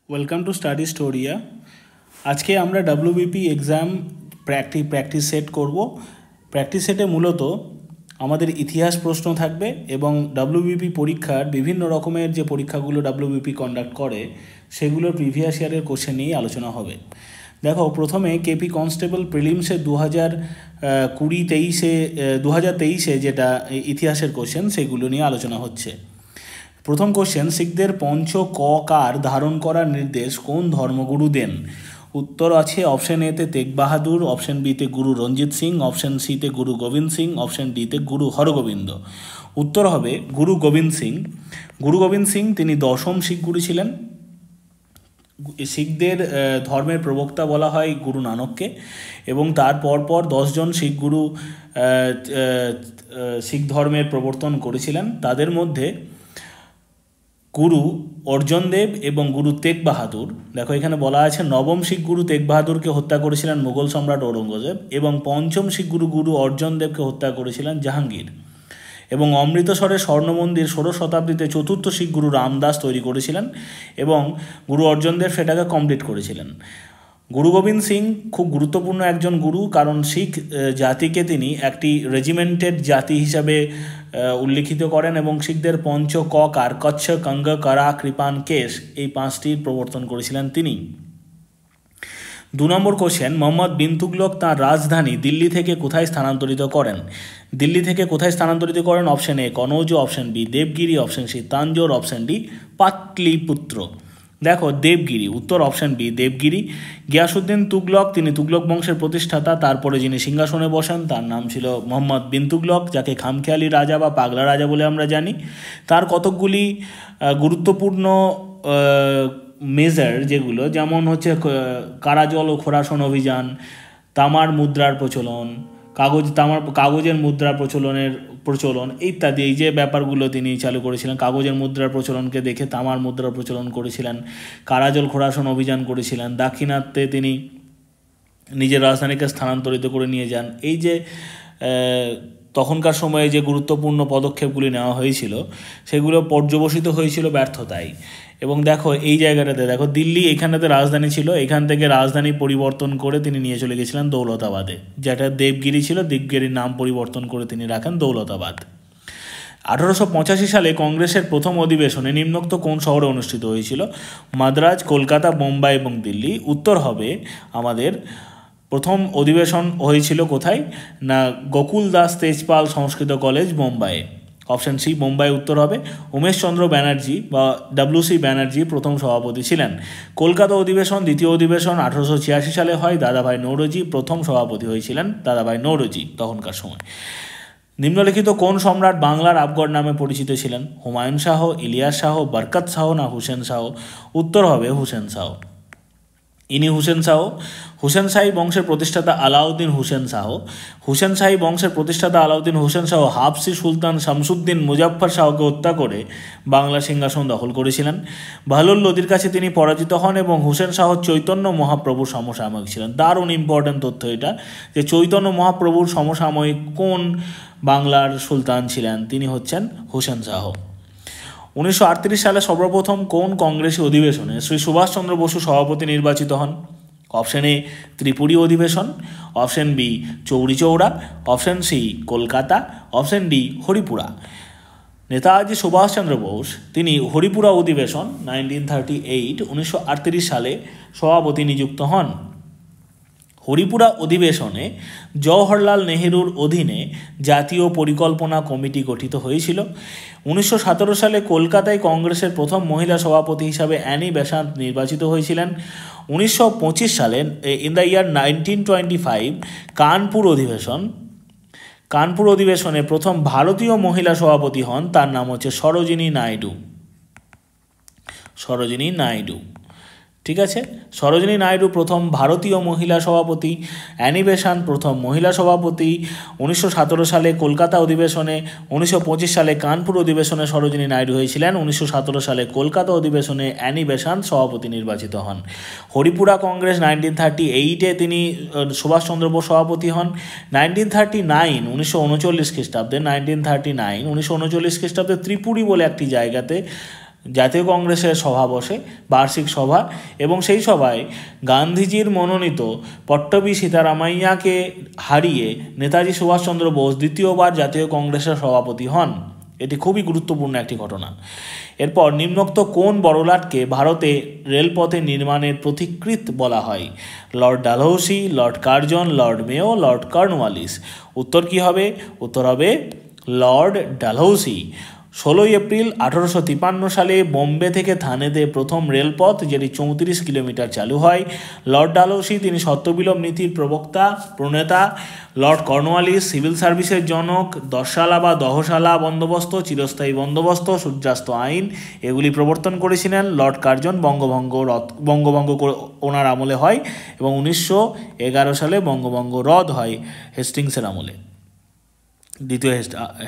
Welcome to study স্টোরিয়া। আজকে আমরা WBP exam practice set করব। প্র্যাকটিস সেটে মূলত আমাদের ইতিহাস প্রশ্ন থাকবে এবং ডাব্লিউবিপি পরীক্ষার বিভিন্ন রকমের যে পরীক্ষাগুলো ডাব্লিউবিপি কন্ডাক্ট করে সেগুলোর প্রিভিয়াস ইয়ারের কোশ্চেন নিয়েই আলোচনা হবে। দেখো, প্রথমে কেপি কনস্টেবল প্রিলিমসে 2023-এ যেটা ইতিহাসের কোশ্চেন সেগুলো নিয়ে আলোচনা হচ্ছে। প্রথম কোশ্চেন, শিখদের পঞ্চকার ধারণ করার নির্দেশ কোন ধর্মগুরু দেন? উত্তর আছে অপশন এতে তেগ বাহাদুর, অপশন বিতে গুরু রঞ্জিত সিং, অপশন সিতে গুরু গোবিন্দ সিং, অপশন ডিতে গুরু হরগোবিন্দ। উত্তর হবে গুরু গোবিন্দ সিং। গুরু গোবিন্দ সিং তিনি দশম শিখ গুরু ছিলেন। শিখদের ধর্মের প্রবক্তা বলা হয় গুরু নানককে, এবং তার পরপর 10জন শিখ গুরু শিখ ধর্মের প্রবর্তন করেছিলেন। তাদের মধ্যে গুরু অর্জুন দেব এবং গুরু তেগ বাহাদুর, দেখো এখানে বলা আছে নবম শিখ গুরু তেগ বাহাদুরকে হত্যা করেছিলেন মুঘল সম্রাট ঔরঙ্গজেব, এবং পঞ্চম শিখ গুরু অর্জুন দেবকে হত্যা করেছিলেন জাহাঙ্গীর, এবং অমৃতসরের স্বর্ণ মন্দির 16 শতাব্দীতে চতুর্থ শিখ গুরু রামদাস তৈরি করেছিলেন, এবং গুরু অর্জুন দেব সেটাকে কমপ্লিট করেছিলেন। গুরু গোবিন্দ সিং খুব গুরুত্বপূর্ণ একজন গুরু, কারণ শিখ জাতিকে তিনি একটি রেজিমেন্টেড জাতি হিসাবে উল্লিখিত করেন, এবং শিখদের পঞ্চকার কচ্ছ, কঙ্গ, করা, কৃপান, কেশ এই 5টির প্রবর্তন করেছিলেন তিনি। 2 নম্বর কোশ্চেন, মোহাম্মদ বিন তুগলক তাঁর রাজধানী দিল্লি থেকে কোথায় স্থানান্তরিত করেন? দিল্লি থেকে কোথায় স্থানান্তরিত করেন? Option A Kannauj, option B Devagiri, option C Tanjore, option D Pataliputra. দেখো, দেবগিরি। উত্তর অপশন বি দেবগিরি। গিয়াসউদ্দিন তুগলক তিনি তুগলক বংশের প্রতিষ্ঠাতা। তারপরে যিনি সিংহাসনে বসেন তার নাম ছিল মোহাম্মদ বিন তুগলক, যাকে খামখেয়ালি রাজা বা পাগলা রাজা বলে আমরা জানি। তার কতকগুলি গুরুত্বপূর্ণ মেজার যেগুলো, যেমন হচ্ছে কারাজল ও খোরাসন অভিযান, তামার মুদ্রার প্রচলন, কাগজের মুদ্রা প্রচলন ইত্যাদি, এই যে ব্যাপারগুলো তিনি চালু করেছিলেন। কাগজের মুদ্রার প্রচলনকে দেখে তামার মুদ্রার প্রচলন করেছিলেন, কারাজল খোরাসন অভিযান করেছিলেন, দাক্ষিণাত্যে তিনি নিজের রাজধানীকে স্থানান্তরিত করে নিয়ে যান। এই যে তখনকার সময়ে যে গুরুত্বপূর্ণ পদক্ষেপগুলি নেওয়া হয়েছিল সেগুলো পর্যবসিত হয়েছিল ব্যর্থতায়। এবং দেখো এই জায়গাটাতে, দেখো দিল্লি এখানটাতে রাজধানী ছিল, এখান থেকে রাজধানী পরিবর্তন করে তিনি নিয়ে চলে গেছিলেন দৌলতাবাদে, যেটা দেবগিরি ছিল। দেবগিরির নাম পরিবর্তন করে তিনি রাখেন দৌলতাবাদ। 1885 সালে কংগ্রেসের প্রথম অধিবেশনে নিম্নোক্ত কোন শহরে অনুষ্ঠিত হয়েছিল? মাদ্রাজ, কলকাতা, বোম্বাই এবং দিল্লি। উত্তর হবে আমাদের প্রথম অধিবেশন হয়েছিল কোথায় না, গোকুল দাস তেজপাল সংস্কৃত কলেজ, বোম্বাইয়ে। অপশন সি বোম্বাই উত্তর হবে। উমেশচন্দ্র ব্যানার্জি বা WC ব্যানার্জি প্রথম সভাপতি ছিলেন। কলকাতা অধিবেশন, দ্বিতীয় অধিবেশন 1886 সালে হয়। দাদাভাই নৌরোজি প্রথম সভাপতি হয়েছিলেন, দাদাভাই নৌরোজি তখনকার সময়। নিম্নলিখিত কোন সম্রাট বাংলার আফগর নামে পরিচিত ছিলেন? হুমায়ুন শাহ, ইলিয়াস শাহ, বরকত শাহ না হুসেন শাহ? উত্তর হবে হুসেন শাহ। ইনি হুসেন শাহ। হুসেন শাহী বংশের প্রতিষ্ঠাতা আলাউদ্দিন হুসেন শাহ। হুসেন শাহী বংশের প্রতিষ্ঠাতা আলাউদ্দিন হুসেন শাহ হাফসি সুলতান শামসুদ্দিন মুজাফফর শাহকে হত্যা করে বাংলা সিংহাসন দখল করেছিলেন। ভালুল লোদির কাছে তিনি পরাজিত হন, এবং হুসেন শাহ চৈতন্য মহাপ্রভুর সমসাময়িক ছিলেন। দারুণ ইম্পর্ট্যান্ট তথ্য এটা, যে চৈতন্য মহাপ্রভুর সমসাময়িক কোন বাংলার সুলতান ছিলেন? তিনি হচ্ছেন হুসেন শাহ। 1938 সালে সর্বপ্রথম কোন কংগ্রেসী অধিবেশনে শ্রী সুভাষচন্দ্র বসু সভাপতি নির্বাচিত হন? অপশন এ ত্রিপুরী অধিবেশন, option B Chauri Chaura, option C Kolkata, option D Haripura. Netaji Subhas Chandra Bose তিনি হরিপুরা অধিবেশন 1938 সালে সভাপতি নিযুক্ত হন। হরিপুরা অধিবেশনে জওহরলাল নেহেরুর অধীনে জাতীয় পরিকল্পনা কমিটি গঠিত হয়েছিল। 1917 সালে কলকাতায় কংগ্রেসের প্রথম মহিলা সভাপতি হিসাবে অ্যানি বেসান্ত নির্বাচিত হয়েছিলেন। 1925 সালে ইন দ্য ইয়ার 1925 কানপুর অধিবেশনে প্রথম ভারতীয় মহিলা সভাপতি হন, তার নাম হচ্ছে সরোজিনী নাইডু। ঠিক আছে, সরোজিনী নাইডু প্রথম ভারতীয় মহিলা সভাপতি, অ্যানি বেসান্ত প্রথম মহিলা সভাপতি। 1917 সালে কলকাতা অধিবেশনে, 1925 সালে কানপুর অধিবেশনে সরোজিনী নাইডু হয়েছিলেন। 1917 সালে কলকাতা অধিবেশনে অ্যানি বেসান্ত সভাপতি নির্বাচিত হন। হরিপুরা কংগ্রেস 1938-এ তিনি সুভাষচন্দ্র বোস সভাপতি হন। 1939 খ্রিস্টাব্দে 1939 খ্রিস্টাব্দে ত্রিপুরী বলে একটি জায়গাতে জাতীয় কংগ্রেসের সভা বসে, বার্ষিক সভা, এবং সেই সভায় গান্ধীজির মনোনীত পট্টবী সীতারামাইয়াকে হারিয়ে নেতাজি সুভাষচন্দ্র বোস দ্বিতীয়বার জাতীয় কংগ্রেসের সভাপতি হন। এটি খুবই গুরুত্বপূর্ণ একটি ঘটনা। এরপর নিম্নোক্ত কোন বড়লাটকে ভারতে রেলপথে নির্মাণের পথিকৃৎ বলা হয়? Lord Dalhousie, Lord Curzon, Lord Mayo, Lord Cornwallis. উত্তর কি হবে? উত্তর হবে লর্ড ডালহৌসি। 16 এপ্রিল 1853 সালে বোম্বে থেকে থানেতে প্রথম রেলপথ, যেটি 34 কিলোমিটার চালু হয়। লর্ড ডালহৌসি তিনি সত্যবিলোপ নীতির প্রণেতা। লর্ড কর্নওয়ালিস সিভিল সার্ভিসের জনক। 10 সালা বা দহশালা বন্দোবস্ত, চিরস্থায়ী বন্দোবস্ত, সূর্যাস্ত আইন, এগুলি প্রবর্তন করেছিলেন। লর্ড কার্জন বঙ্গভঙ্গ ওনার আমলে হয়, এবং 1911 সালে বঙ্গভঙ্গ রদ হয় হেস্টিংসের আমলে, দ্বিতীয়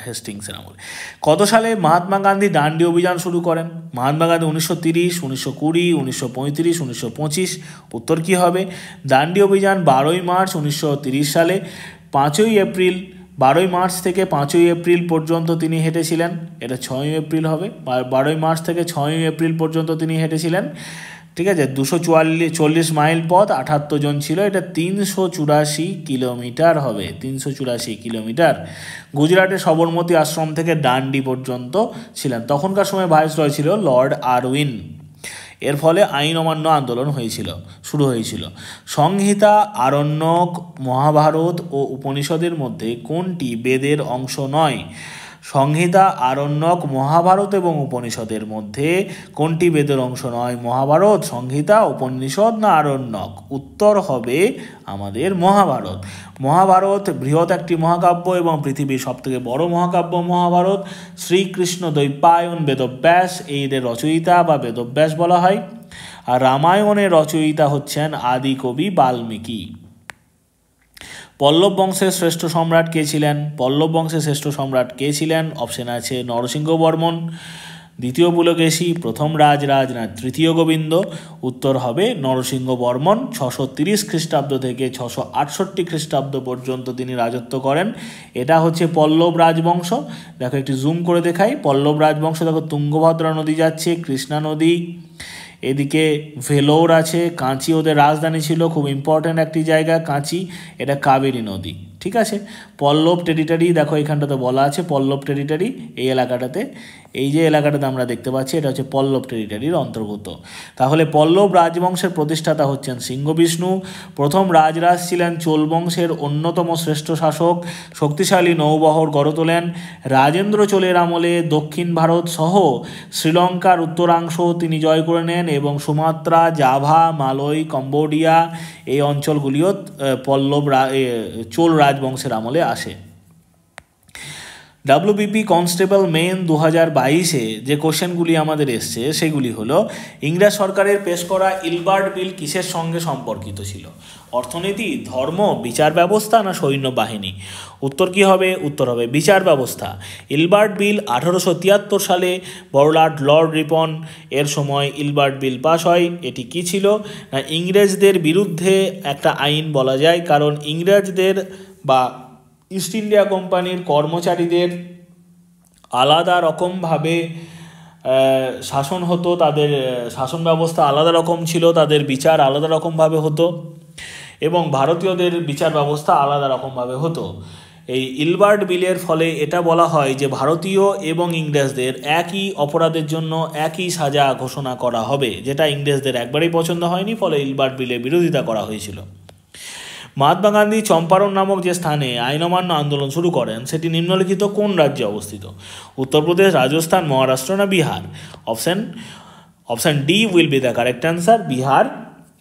হেস্টিংসের আমলে। কত সালে মহাত্মা গান্ধী ডান্ডি অভিযান শুরু করেন? মহাত্মা গান্ধী 1930, 1920, 1935, 1925। উত্তর কী হবে? ডান্ডি অভিযান 12ই মার্চ 1930 সালে। 5ই এপ্রিল, 12ই মার্চ থেকে 5ই এপ্রিল পর্যন্ত তিনি হেঁটেছিলেন। এটা 6ই এপ্রিল হবে। 12ই মার্চ থেকে 6ই এপ্রিল পর্যন্ত তিনি হেঁটেছিলেন। ঠিক আছে, 240 মাইল পথ, 78 জন ছিল। এটা 384 কিলোমিটার হবে, 384 কিলোমিটার। গুজরাটের সবরমতী আশ্রম থেকে ডান্ডি পর্যন্ত ছিলেন। তখনকার সময় ভাইসরয় ছিল লর্ড আরউইন। এর ফলে আইন অমান্য আন্দোলন শুরু হয়েছিল। সংহিতা, আরণ্যক, মহাভারত ও উপনিষদের মধ্যে কোনটি বেদের অংশ নয়? সংহিতা, আরণ্যক, মহাভারত এবং উপনিষদের মধ্যে কোনটি বেদের অংশ নয়? মহাভারত, সংহিতা, উপনিষদ না আরণ্যক? উত্তর হবে আমাদের মহাভারত। মহাভারত বৃহৎ একটি মহাকাব্য এবং পৃথিবীর সবথেকে বড় মহাকাব্য মহাভারত। শ্রীকৃষ্ণ দ্বৈপায়ন বেদব্যাস এর রচয়িতা বা বেদব্যাস বলা হয়। আর রামায়ণের রচয়িতা হচ্ছেন আদি কবি বাল্মীকি। পল্লব বংশের শ্রেষ্ঠ সম্রাট কে ছিলেন? পল্লব বংশের শ্রেষ্ঠ সম্রাট কে ছিলেন? অপশন আছে নরসিংহ বর্মন, দ্বিতীয় পুলকেশী, প্রথম রাজরাজ না তৃতীয় গোবিন্দ। উত্তর হবে নরসিংহ বর্মন। 630 খ্রিস্টাব্দ থেকে 668 খ্রিস্টাব্দ পর্যন্ত তিনি রাজত্ব করেন। এটা হচ্ছে পল্লব রাজবংশ। দেখো একটি জুম করে দেখাই। পল্লব রাজবংশ, দেখো তুঙ্গভদ্রা নদী যাচ্ছে, কৃষ্ণা নদী, এদিকে ভেলোর আছে, কাঁচি ওদের রাজধানী ছিল, খুব ইম্পর্ট্যান্ট একটি জায়গা কাঁচি, এটা কাবেরী নদী। ঠিক আছে, পল্লব টেরিটারি দেখো এখানটাতে বলা আছে, পল্লব টেরিটারি এই এলাকাটাতে, এই যে এলাকাটাতে আমরা দেখতে পাচ্ছি এটা হচ্ছে পল্লব টেরিটারির অন্তর্গত। তাহলে পল্লব রাজবংশের প্রতিষ্ঠাতা হচ্ছেন সিংহবিষ্ণু। প্রথম রাজরাজ ছিলেন চোল বংশের অন্যতম শ্রেষ্ঠ শাসক, শক্তিশালী নৌবহর গড়ে তোলেন। রাজেন্দ্র চোলের আমলে দক্ষিণ ভারত সহ শ্রীলঙ্কার উত্তরাংশ তিনি জয় করে নেন এবং সুমাত্রা, জাভা, মালয়, কম্বোডিয়া এই অঞ্চলগুলিও চোল রাজবংশের আমলে আসে। WBP কনস্টেবল মেন 2022-এ যে কোশ্চেনগুলি আমাদের এসছে সেগুলি হলো, ইংরেজ সরকারের পেশ করা ইলবার্ট বিল কিসের সঙ্গে সম্পর্কিত ছিল? অর্থনীতি, ধর্ম, বিচার ব্যবস্থা না সৈন্যবাহিনী? উত্তর কী হবে? উত্তর হবে বিচার ব্যবস্থা। ইলবার্ট বিল 1873 সালে বড়লাট লর্ড রিপন এর সময় ইলবার্ট বিল পাস হয়। এটি কি ছিল না ইংরেজদের বিরুদ্ধে একটা আইন বলা যায়, কারণ ইংরেজদের বা ইস্ট ইন্ডিয়া কোম্পানির কর্মচারীদের আলাদা রকমভাবে শাসন হতো, তাদের শাসন ব্যবস্থা আলাদা রকম ছিল, তাদের বিচার আলাদা রকমভাবে হতো এবং ভারতীয়দের বিচার ব্যবস্থা আলাদা রকমভাবে হতো। এই ইলবার্ট বিলের ফলে এটা বলা হয় যে ভারতীয় এবং ইংরেজদের একই অপরাধের জন্য একই সাজা ঘোষণা করা হবে, যেটা ইংরেজদের একবারেই পছন্দ হয়নি, ফলে ইলবার্ট বিলের বিরোধিতা করা হয়েছিল। মহাত্মা গান্ধী চম্পারণ নামক যে স্থানে আইন অমান্য আন্দোলন শুরু করেন সেটি নিম্নলিখিত কোন রাজ্যে অবস্থিত? উত্তরপ্রদেশ, রাজস্থান, মহারাষ্ট্র না Bihar? Option D will be the correct answer, Bihar.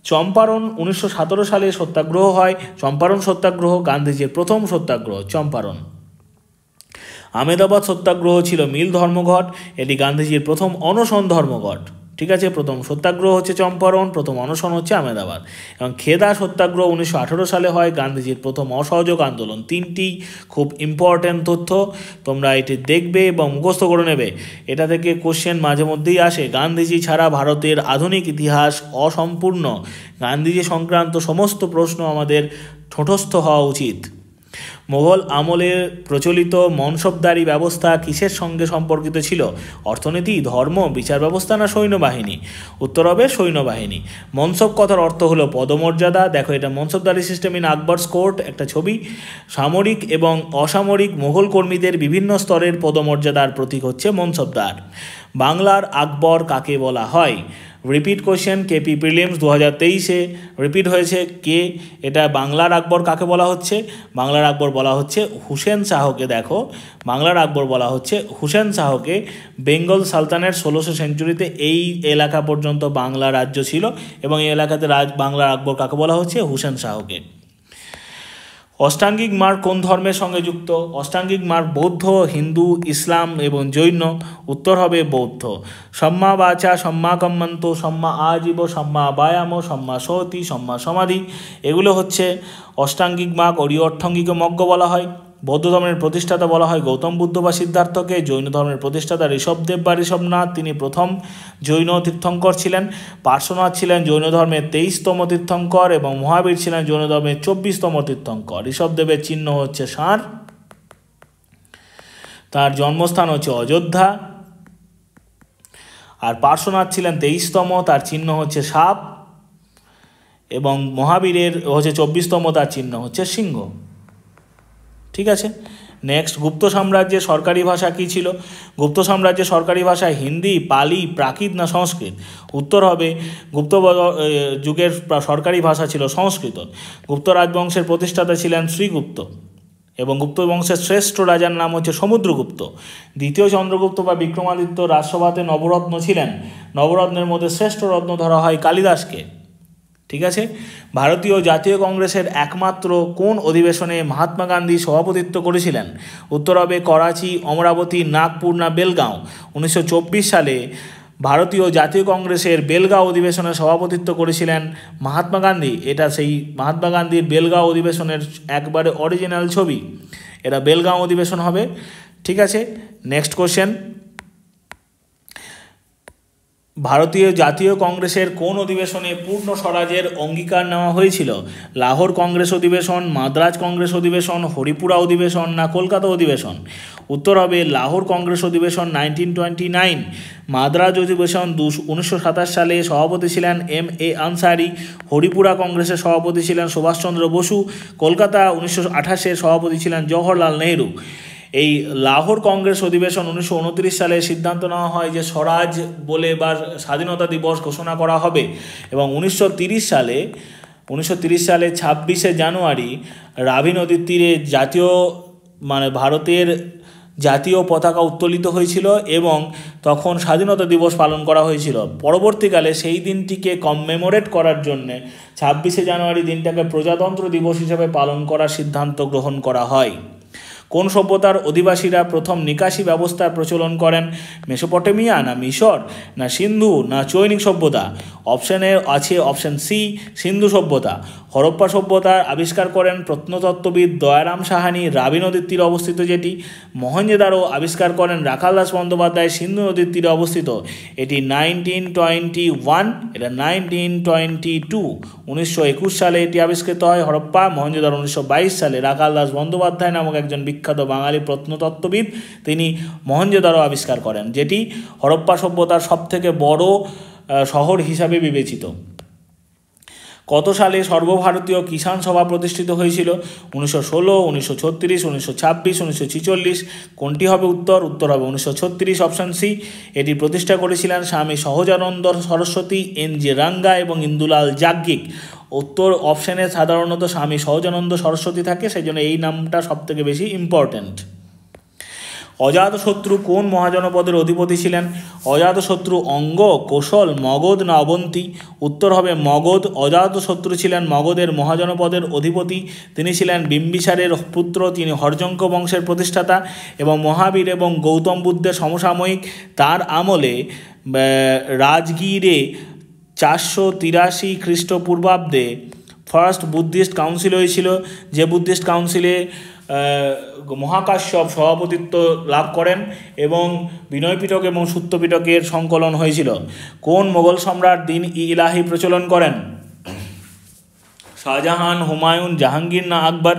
Champaran 1917 সালে সত্যাগ্রহ হয়। চম্পারণ সত্যাগ্রহ গান্ধীজির প্রথম সত্যাগ্রহ চম্পারণ। আহমেদাবাদ সত্যাগ্রহ ছিল মিল ধর্মঘট, এটি গান্ধীজির প্রথম অনশন ধর্মঘট। ঠিক আছে, প্রথম সত্যাগ্রহ হচ্ছে চম্পারণ, প্রথম অনশন হচ্ছে আহমেদাবাদ। এবং খেদা সত্যাগ্রহ 1918 সালে হয়, গান্ধীজির প্রথম অসহযোগ আন্দোলন। তিনটি খুব ইম্পর্ট্যান্ট তথ্য, তোমরা এটি দেখবে এবং মুখস্থ করে নেবে। এটা থেকে কোশ্চেন মাঝে মধ্যেই আসে। গান্ধীজি ছাড়া ভারতের আধুনিক ইতিহাস অসম্পূর্ণ। গান্ধীজি সংক্রান্ত সমস্ত প্রশ্ন আমাদের ঠোঁটস্থ হওয়া উচিত। মোগল আমলে প্রচলিত মনসবদারি ব্যবস্থা কিসের সঙ্গে সম্পর্কিত ছিল? অর্থনীতি, ধর্ম, বিচার ব্যবস্থা না সৈন্যবাহিনী? উত্তর হবে সৈন্যবাহিনী। মনসব কথার অর্থ হলো পদমর্যাদা। দেখো, এটা মনসবদারি সিস্টেম ইন আকবরস কোর্ট একটা ছবি। সামরিক এবং অসামরিক মোগল কর্মীদের বিভিন্ন স্তরের পদমর্যাদার প্রতীক হচ্ছে মনসবদার। বাংলার আকবর কাকে বলা হয়? রিপিট কোশ্চেন, কেপি প্রিলিমস 2023-এ রিপিট হয়েছে। এটা বাংলার আকবর কাকে বলা হচ্ছে? বাংলার আকবর বলা হচ্ছে হুসেন শাহকে। দেখো, বাংলার আকবর বলা হচ্ছে হুসেন শাহকে। বেঙ্গল সালতানের 1600 সেঞ্চুরিতে এই এলাকা পর্যন্ত বাংলা রাজ্য ছিল এবং এই এলাকাতে বাংলার আকবর কাকে বলা হচ্ছে? হুসেন শাহকে। অষ্টাঙ্গিক মার্গ কোন ধর্মের সঙ্গে যুক্ত? অষ্টাঙ্গিক মার্গ বৌদ্ধ, হিন্দু, ইসলাম এবং জৈন। উত্তর হবে বৌদ্ধ। সম্মা বাচা, সম্মা কম্মন্ত, সম্মা আজীব, সম্মা বায়াম, সম্মা সহতি, সম্মা সমাধি, এগুলো হচ্ছে অষ্টাঙ্গিক মার্গ। অর্থঙ্গিক মজ্ঞ বলা হয়। বৌদ্ধ ধর্মের প্রতিষ্ঠাতা বলা হয় গৌতম বুদ্ধ বা সিদ্ধার্থকে। জৈন ধর্মের প্রতিষ্ঠাতা ঋষভদেব বা ঋষভনাথ, তিনি প্রথম জৈন তীর্থঙ্কর ছিলেন। পার্শ্বনাথ ছিলেন জৈন ধর্মের 23তম তীর্থঙ্কর এবং মহাবীর ছিলেন জৈন ধর্মের 24তম তীর্থঙ্কর। ঋষভদেবের চিহ্ন হচ্ছে ষাঁড়, তার জন্মস্থান হচ্ছে অযোধ্যা। আর পার্শ্বনাথ ছিলেন 23তম, তার চিহ্ন হচ্ছে সাপ। এবং মহাবীরের হচ্ছে 24তম, তার চিহ্ন হচ্ছে সিংহ। ঠিক আছে। নেক্সট, গুপ্ত সাম্রাজ্যের সরকারি ভাষা কী ছিল? গুপ্ত সাম্রাজ্যের সরকারি ভাষা হিন্দি, পালি, প্রাকৃত না সংস্কৃত? উত্তর হবে গুপ্ত যুগের সরকারি ভাষা ছিল সংস্কৃত। গুপ্ত রাজবংশের প্রতিষ্ঠাতা ছিলেন শ্রীগুপ্ত এবং গুপ্ত বংশের শ্রেষ্ঠ রাজার নাম হচ্ছে সমুদ্রগুপ্ত। দ্বিতীয় চন্দ্রগুপ্ত বা বিক্রমাদিত্য রাজসভাতে নবরত্ন ছিলেন। নবরত্নের মধ্যে শ্রেষ্ঠ রত্ন ধরা হয় কালিদাসকে। ঠিক আছে। ভারতীয় জাতীয় কংগ্রেসের একমাত্র কোন অধিবেশনে মহাত্মা গান্ধী সভাপতিত্ব করেছিলেন? উত্তর হবে করাচি, অমরাবতী, নাগপুর না বেলগাঁও? 1924 সালে ভারতীয় জাতীয় কংগ্রেসের বেলগাঁও অধিবেশনে সভাপতিত্ব করেছিলেন মহাত্মা গান্ধী। এটা সেই মহাত্মা গান্ধীর বেলগাঁও অধিবেশনের একবারে অরিজিনাল ছবি। এটা বেলগাঁও অধিবেশন হবে। ঠিক আছে। নেক্সট কোশ্চেন, ভারতীয় জাতীয় কংগ্রেসের কোন অধিবেশনে পূর্ণ স্বরাজের অঙ্গীকার নেওয়া হয়েছিল? লাহোর কংগ্রেস অধিবেশন, মাদ্রাজ কংগ্রেস অধিবেশন, হরিপুরা অধিবেশন না কলকাতা অধিবেশন? উত্তর হবে লাহোর কংগ্রেস অধিবেশন 1929। মাদ্রাজ অধিবেশন 1927 সালে সভাপতি ছিলেন M.A. আনসারি। হরিপুরা কংগ্রেসের সভাপতি ছিলেন সুভাষচন্দ্র বসু। কলকাতা 1928-এর সভাপতি ছিলেন জওহরলাল নেহরু। এই লাহোর কংগ্রেস অধিবেশন 1929 সালে সিদ্ধান্ত নেওয়া হয় যে স্বরাজ বলে বা স্বাধীনতা দিবস ঘোষণা করা হবে এবং 1930 সালে 26শে জানুয়ারি রাভি নদীর তীরে ভারতের জাতীয় পতাকা উত্তোলিত হয়েছিল এবং তখন স্বাধীনতা দিবস পালন করা হয়েছিল। পরবর্তীকালে সেই দিনটিকে কমমেমোরেট করার জন্যে 26শে জানুয়ারি দিনটাকে প্রজাতন্ত্র দিবস হিসেবে পালন করার সিদ্ধান্ত গ্রহণ করা হয়। কোন সভ্যতার অধিবাসীরা প্রথম নিকাশি ব্যবস্থার প্রচলন করেন? মেসোপটেমিয়া না মিশর না সিন্ধু না চৈনিক সভ্যতা? অপশানে আছে অপশান সি, সিন্ধু সভ্যতা। হরপ্পা সভ্যতার আবিষ্কার করেন প্রত্নতত্ত্ববিদ দয়ারাম সাহানি, রাবি নদীর তীরে অবস্থিত যেটি। মহেঞ্জোদারো আবিষ্কার করেন রাখাল দাস বন্দ্যোপাধ্যায়, সিন্ধু নদীর তীরে অবস্থিত। এটি 1921, এটা 1922। 1921 সালে এটি আবিষ্কৃত হয় হরপ্পা। মহেঞ্জোদারো 1922 সালে রাখাল দাস বন্দ্যোপাধ্যায় নামক একজন বিখ্যাত বাঙালি প্রত্নতত্ত্ববিদ তিনি মহেঞ্জোদারো আবিষ্কার করেন, যেটি হরপ্পা সভ্যতার সবথেকে বড় শহর হিসাবে বিবেচিত। কত সালে সর্বভারতীয় কিষাণ সভা প্রতিষ্ঠিত হয়েছিল? 1916, 1936, 1926, 1946? কোনটি হবে উত্তর? উত্তর হবে 1936, অপশান সি। এটি প্রতিষ্ঠা করেছিলেন স্বামী সহজানন্দ সরস্বতী, N.G. রাঙ্গা এবং ইন্দুলাল যাজ্ঞিক। উত্তর অপশানে সাধারণত স্বামী সহজানন্দ সরস্বতী থাকে, সেই জন্য এই নামটা সবথেকে বেশি ইম্পর্ট্যান্ট। অজাতশত্রু কোন মহাজনপদের অধিপতি ছিলেন? অজাতশত্রু অঙ্গ, কোশল, মগধ না অবন্তী? উত্তর হবে মগধ। অজাতশত্রু ছিলেন মগধের মহাজনপদের অধিপতি। তিনি ছিলেন বিম্বিসারের পুত্র। তিনি হর্যঙ্ক বংশের প্রতিষ্ঠাতা এবং মহাবীর এবং গৌতম বুদ্ধের সমসাময়িক। তার আমলে রাজগীরে 483 খ্রিস্টপূর্বাব্দে ফার্স্ট বুদ্ধিস্ট কাউন্সিল হয়েছিল, যে বুদ্ধিস্ট কাউন্সিলে মহাকাশ্যপ সভাপতিত্ব লাভ করেন এবং বিনয় পিটক এবং সূত্র পিটকের সংকলন হয়েছিল। কোন মোগল সম্রাট দিন ই ইলাহি প্রচলন করেন? শাহজাহান, হুমায়ুন, জাহাঙ্গীর না আকবর?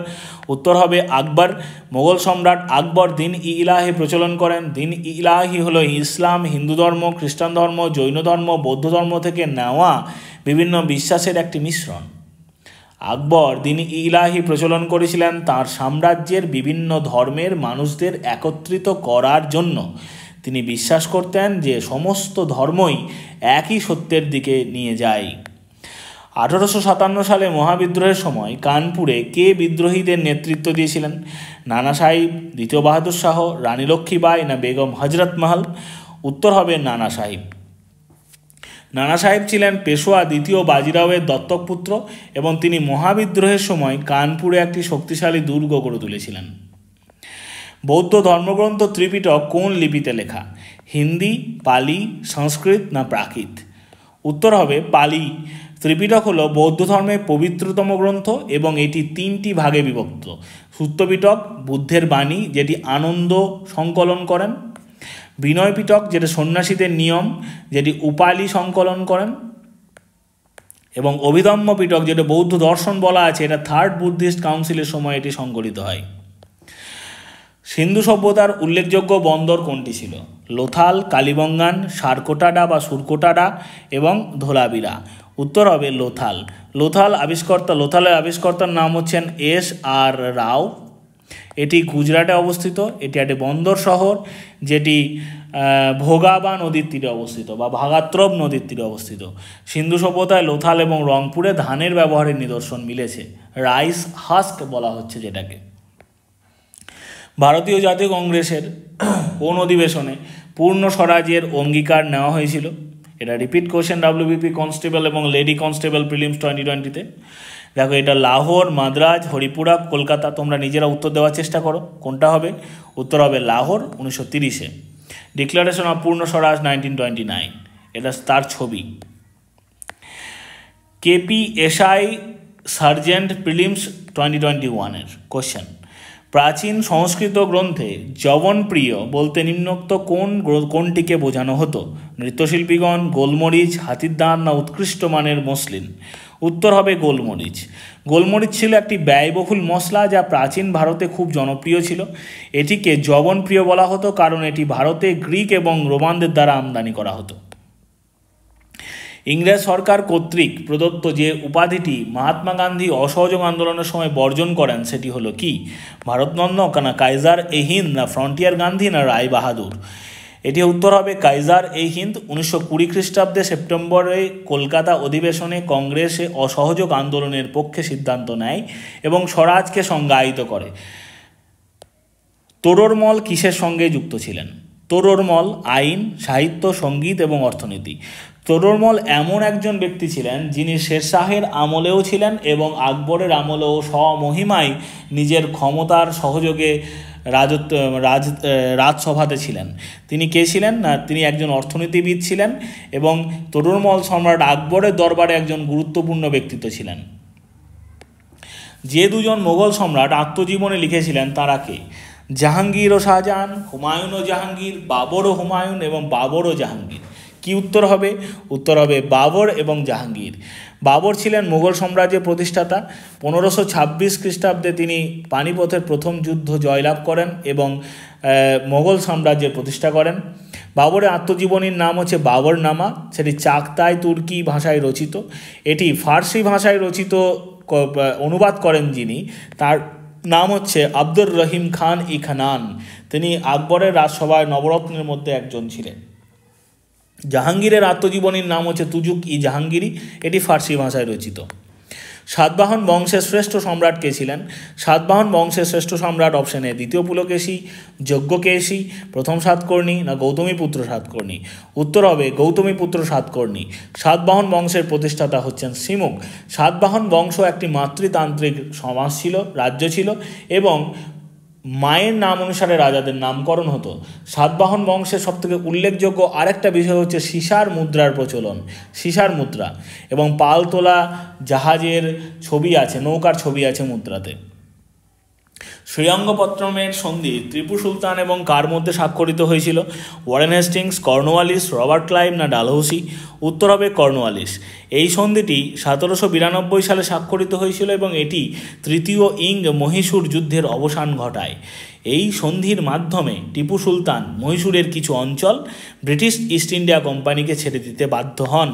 উত্তর হবে আকবর। মোগল সম্রাট আকবর দিন ই ইলাহি প্রচলন করেন। দিন ই ইলাহি হলো ইসলাম, হিন্দু ধর্ম, খ্রিস্টান ধর্ম, জৈন ধর্ম, বৌদ্ধ ধর্ম থেকে নেওয়া বিভিন্ন বিশ্বাসের একটি মিশ্রণ। আকবর দিন ই ইলাহি প্রচলন করেছিলেন তাঁর সাম্রাজ্যের বিভিন্ন ধর্মের মানুষদের একত্রিত করার জন্য। তিনি বিশ্বাস করতেন যে সমস্ত ধর্মই একই সত্যের দিকে নিয়ে যায়। 1857 সালে মহাবিদ্রোহের সময় কানপুরে কে বিদ্রোহীদের নেতৃত্ব দিয়েছিলেন? নানা সাহেব, দ্বিতীয় বাহাদুর শাহ, রানী লক্ষ্মীবাই না বেগম হজরত মহল? উত্তর হবে নানা সাহেব। নানা সাহেব ছিলেন পেশোয়া দ্বিতীয় বাজিরাওয়ের দত্তক পুত্র এবং তিনি মহাবিদ্রোহের সময় কানপুরে একটি শক্তিশালী দুর্গ গড়ে তুলেছিলেন। বৌদ্ধ ধর্মগ্রন্থ ত্রিপিটক কোন লিপিতে লেখা? হিন্দি, পালি, সংস্কৃত না প্রাকৃত? উত্তর হবে পালি। ত্রিপিটক হলো বৌদ্ধ ধর্মের পবিত্রতম গ্রন্থ এবং এটি 3টি ভাগে বিভক্ত। সূত্রপিটক বুদ্ধের বাণী, যেটি আনন্দ সংকলন করেন। বিনয় পিটক, যেটা সন্ন্যাসীদের নিয়ম, যেটি উপালি সংকলন করেন। এবং অভিধম্ম পিটক, যেটা বৌদ্ধ দর্শন বলা আছে, এটা 3rd বুদ্ধিস্ট কাউন্সিলের সময় এটি সংগঠিত হয়। সিন্ধু সভ্যতার উল্লেখযোগ্য বন্দর কোনটি ছিল? লোথাল, কালীবঙ্গান, সারকোটাডা বা সুরকোটাডা এবং ধোলাবিরা? উত্তর হবে লোথাল। লোথালের আবিষ্কর্তার নাম হচ্ছেন S.R. রাও। এটি গুজরাটে অবস্থিত। এটি একটি বন্দর শহর যেটি ভোগাবা নদীর তীরে অবস্থিত বা ভাগাত্রব নদীর তীরে অবস্থিত। সিন্ধু সভ্যতায় লোথাল এবং রংপুরে ধানের ব্যবহারের নিদর্শন মিলেছে। রাইস হাস্ক বলা হচ্ছে যেটাকে। ভারতীয় জাতীয় কংগ্রেসের কোন অধিবেশনে পূর্ণ স্বরাজের অঙ্গীকার নেওয়া হয়েছিল? এটা রিপিট কোশ্চেন WBP কনস্টেবল এবং লেডি কনস্টেবল প্রিলিমস 2020-তে। দেখো, এটা লাহোর, মাদ্রাজ, হরিপুরা, কলকাতা। তোমরা নিজেরা উত্তর দেওয়ার চেষ্টা করো কোনটা হবে। উত্তর হবে লাহোর 1930-এ। ডিক্লারেশন অফ পূর্ণ স্বরাজ 1929, এটা তার ছবি। KPSI সার্জেন্ট প্রিলিমস 2021-এর কোশ্চেন। প্রাচীন সংস্কৃত গ্রন্থে যবনপ্রিয় বলতে নিম্নোক্ত কোনটিকে বোঝানো হতো? নৃত্যশিল্পীগণ, গোলমরিচ, হাতির দাঁত না উৎকৃষ্ট মানের মসলিন? উত্তর হবে গোলমরিচ। গোলমরিচ ছিল একটি ব্যয়বহুল মশলা যা প্রাচীন ভারতে খুব জনপ্রিয় ছিল। এটিকে যবনপ্রিয় বলা হতো কারণ এটি ভারতে গ্রিক এবং রোমানদের দ্বারা আমদানি করা হতো। ইংরেজ সরকার কর্তৃক প্রদত্ত যে উপাধিটি মহাত্মা গান্ধী অসহযোগ আন্দোলনের সময় বর্জন করেন সেটি হলো কি? ভারতরত্ন না কাইজার এ হিন্দ না ফ্রন্টিয়ার গান্ধী না রায় বাহাদুর? এটি উত্তর হবে কাইজার এ হিন্দ। 1920 খ্রিস্টাব্দে সেপ্টেম্বরে কলকাতা অধিবেশনে কংগ্রেসে অসহযোগ আন্দোলনের পক্ষে সিদ্ধান্ত নেয় এবং স্বরাজকে সংজ্ঞায়িত করে। তোররমল কিসের সঙ্গে যুক্ত ছিলেন? তোররমল আইন, সাহিত্য, সঙ্গীত এবং অর্থনীতি। তোররমল এমন একজন ব্যক্তি ছিলেন যিনি শেরশাহের আমলেও ছিলেন এবং আকবরের আমলেও স্বমহিমায় নিজের ক্ষমতার সহযোগে রাজসভাতে ছিলেন। তিনি কে ছিলেন না তিনি একজন অর্থনীতিবিদ ছিলেন এবং তোররমল সম্রাট আকবরের দরবারে একজন গুরুত্বপূর্ণ ব্যক্তিত্ব ছিলেন। যে দুজন মোগল সম্রাট আত্মজীবনে লিখেছিলেন তারা কে? জাহাঙ্গীর ও শাহজাহান, হুমায়ুন ও জাহাঙ্গীর, বাবর ও হুমায়ুন এবং বাবর ও জাহাঙ্গীর? কি উত্তর হবে? উত্তর হবে বাবর এবং জাহাঙ্গীর। বাবর ছিলেন মুঘল সাম্রাজ্যের প্রতিষ্ঠাতা। 1526 খ্রিস্টাব্দে তিনি পানিপথের প্রথম যুদ্ধ জয়লাভ করেন এবং মোগল সাম্রাজ্যের প্রতিষ্ঠা করেন। বাবরের আত্মজীবনীর নাম হচ্ছে বাবরনামা। সেটি চাগতাই তুর্কি ভাষায় রচিত। এটি ফার্সি ভাষায় রচিত, অনুবাদ করেন যিনি, তার নাম হচ্ছে আব্দুর রহিম খান ই খানান। তিনি আকবরের রাজসভায় নবরত্নের মধ্যে একজন ছিলেন। জাহাঙ্গীরের আত্মজীবনীর নাম হচ্ছে তুজুক ই জাহাঙ্গীরি। এটি ফার্সি ভাষায় রচিত। সাতবাহন বংশের শ্রেষ্ঠ সম্রাট কে ছিলেন? সাতবাহন বংশের শ্রেষ্ঠ সম্রাট অপশন এ দ্বিতীয় পুলকেশী, যজ্ঞকেশী, প্রথম সাতকর্ণী না গৌতমীপুত্র সাতকর্ণী? উত্তর হবে গৌতমীপুত্র সাতকর্ণী। সাতবাহন বংশের প্রতিষ্ঠাতা হচ্ছেন সিমুক। সাতবাহন বংশ একটি মাতৃতান্ত্রিক সমাজ ছিল, রাজ্য ছিল এবং মায়ের নাম অনুসারে রাজাদের নামকরণ হতো। সাতবাহন বংশের সবথেকে উল্লেখযোগ্য আরেকটা বিষয় হচ্ছে সীসার মুদ্রার প্রচলন। সীসার মুদ্রা এবং পালতোলা জাহাজের ছবি আছে, নৌকার ছবি আছে মুদ্রাতে। শ্রীরঙ্গপত্তমের সন্ধি টিপু সুলতান এবং কার মধ্যে স্বাক্ষরিত হয়েছিল? Warren Hastings, Cornwallis, Robert Clive না ডালহৌসি? উত্তর হবে কর্নওয়ালিস। এই সন্ধিটি 1792 সালে স্বাক্ষরিত হয়েছিল এবং এটি তৃতীয় মহীশূর যুদ্ধের অবসান ঘটায়। এই সন্ধির মাধ্যমে টিপু সুলতান মহীশূরের কিছু অঞ্চল ব্রিটিশ ইস্ট ইন্ডিয়া কোম্পানিকে ছেড়ে দিতে বাধ্য হন।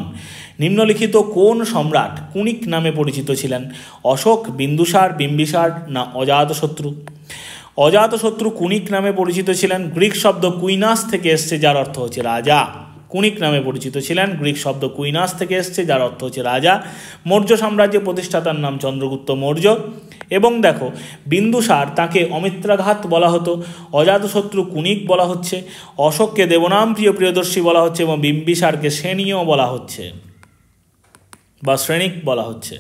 নিম্নলিখিত কোন সম্রাট কুনিক নামে পরিচিত ছিলেন? অশোক, বিন্দুসার, বিম্বিসার না অজাতশত্রু? অজাতশত্রু কুনিক নামে পরিচিত ছিলেন। গ্রিক শব্দ কুইনাস থেকে এসছে, যার অর্থ হচ্ছে রাজা। কুনিক নামে পরিচিত ছিলেন। গ্রিক শব্দ কুইনাস থেকে এসছে, যার অর্থ হচ্ছে রাজা। মৌর্য সাম্রাজ্যের প্রতিষ্ঠাতার নাম চন্দ্রগুপ্ত মৌর্য। এবং দেখো, বিন্দুসার তাকে অমিত্রাঘাত বলা হতো, অজাতশত্রু কুনিক বলা হচ্ছে, অশোককে দেবনাম প্রিয় প্রিয়দর্শী বলা হচ্ছে এবং বিম্বিসারকে শ্রেণীয় বলা হচ্ছে বা শ্রেণিক বলা হচ্ছে।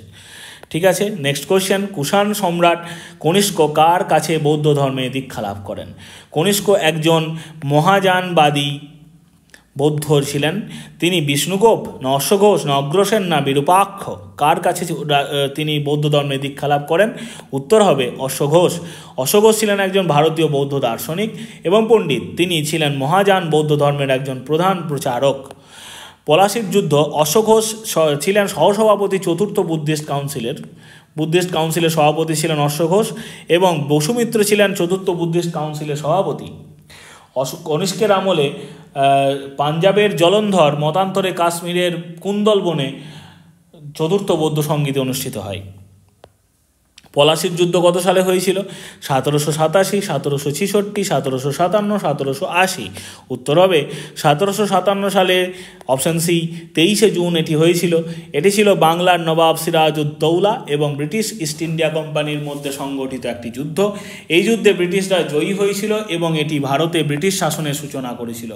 ঠিক আছে, নেক্সট কোয়েশ্চেন। কুষাণ সম্রাট কনিষ্ক কার কাছে বৌদ্ধ ধর্মে দীক্ষা লাভ করেন? কনিষ্ক একজন মহাযানবাদী বৌদ্ধ ছিলেন। তিনি বিষ্ণুগোপ না অশ্বঘোষ না অগ্রসেন না বিরূপাক্ষ? কার কাছে তিনি বৌদ্ধ ধর্মে দীক্ষা লাভ করেন? উত্তর হবে অশ্বঘোষ। অশ্বঘোষ ছিলেন একজন ভারতীয় বৌদ্ধ দার্শনিক এবং পণ্ডিত। তিনি ছিলেন মহাযান বৌদ্ধ ধর্মের একজন প্রধান প্রচারক। পলাশির যুদ্ধ, অশ্বঘোষ ছিলেন সহসভাপতি চতুর্থ বুদ্ধিস্ট কাউন্সিলের সভাপতি ছিলেন অশ্বঘোষ এবং বসুমিত্র ছিলেন চতুর্থ বুদ্ধিস্ট কাউন্সিলের সভাপতি। কনিষ্কের আমলে পাঞ্জাবের জলন্ধর মতান্তরে কাশ্মীরের কুন্দলবনে চতুর্থ বৌদ্ধ সঙ্গীত অনুষ্ঠিত হয়। পলাশির যুদ্ধ কত সালে হয়েছিল? 1787, 1766, 1757, 1780? উত্তর হবে 1757 সালে, অপশান সি, 23শে জুন এটি হয়েছিল। এটি ছিল বাংলার নবাব সিরাজউদ্দৌলা এবং ব্রিটিশ ইস্ট ইন্ডিয়া কোম্পানির মধ্যে সংগঠিত একটি যুদ্ধ। এই যুদ্ধে ব্রিটিশরা জয়ী হয়েছিল এবং এটি ভারতে ব্রিটিশ শাসনের সূচনা করেছিল।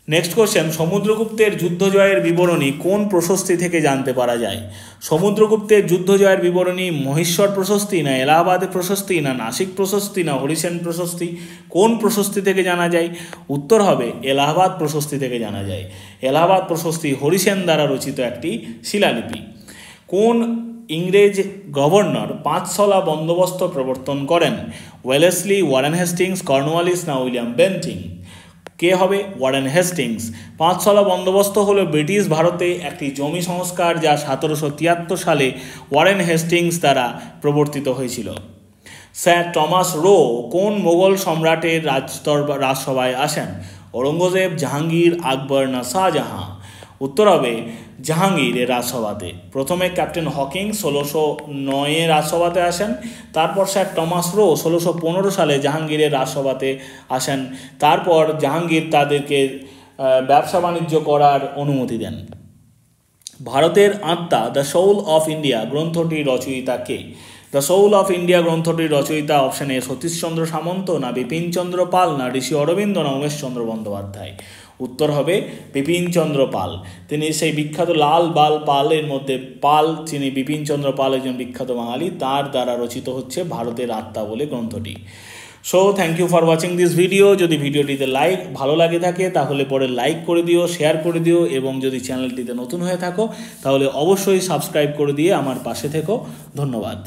নেক্সট কোশ্চেন, সমুদ্রগুপ্তের যুদ্ধ জয়ের বিবরণী কোন প্রশস্তি থেকে জানতে পারা যায়? সমুদ্রগুপ্তের যুদ্ধ জয়ের বিবরণী মহেশ্বর প্রশস্তি না এলাহাবাদের প্রশস্তি না নাসিক প্রশস্তি না হরিসেন প্রশস্তি? কোন প্রশস্তি থেকে জানা যায়? উত্তর হবে এলাহাবাদ প্রশস্তি থেকে জানা যায়। এলাহাবাদ প্রশস্তি হরিসেন দ্বারা রচিত একটি শিলালিপি। কোন ইংরেজ গভর্নর পাঁচশলা বন্দোবস্ত প্রবর্তন করেন? ওয়েলেসলি, ওয়ারেন হেস্টিংস, কর্নওয়ালিস না উইলিয়াম বেন্টিং? কে হবে? Warren Hastings. পাঁচশলা বন্দোবস্ত হলো ব্রিটিশ ভারতে একটি জমি সংস্কার যা 1773 সালে ওয়ারেন হেস্টিংস দ্বারা প্রবর্তিত হয়েছিল। স্যার টমাস রো কোন মোগল সম্রাটের রাজসভায় আসেন? ঔরঙ্গজেব, জাহাঙ্গীর, আকবর না শাহজাহাঁ? উত্তর হবে জাহাঙ্গীরের রাজসভাতে। প্রথমে ক্যাপ্টেন হকিং 1609 রাজসভাতে আসেন, তারপর স্যার টমাস রো 1615 সালে জাহাঙ্গীরের রাজসভাতে আসেন। তারপর জাহাঙ্গীর তাদেরকে ব্যবসা বাণিজ্য করার অনুমতি দেন। ভারতের আত্মা দ্য সোল অফ ইন্ডিয়া গ্রন্থটির রচয়িতা কে? দ্য সোল অফ ইন্ডিয়া গ্রন্থটির রচয়িতা অপশন এ সতীশচন্দ্র সামন্ত না বিপিনচন্দ্র পাল না ঋষি অরবিন্দ না উমেশচন্দ্র বন্দ্যোপাধ্যায়? উত্তর হবে বিপিনচন্দ্র পাল। তিনি সেই বিখ্যাত লাল বাল পালের মধ্যে পাল, তিনি বিপিনচন্দ্র পাল একজন বিখ্যাত বাঙালি, তার দ্বারা রচিত হচ্ছে ভারতের আত্মা বলে গ্রন্থটি। So thank you for watching this video. যদি ভিডিওটিতে ভালো লাগে থাকে তাহলে পরে লাইক করে দিও, শেয়ার করে দিও এবং যদি চ্যানেলটিতে নতুন হয়ে থাকো তাহলে অবশ্যই সাবস্ক্রাইব করে দিয়ে আমার পাশে থেকো। ধন্যবাদ।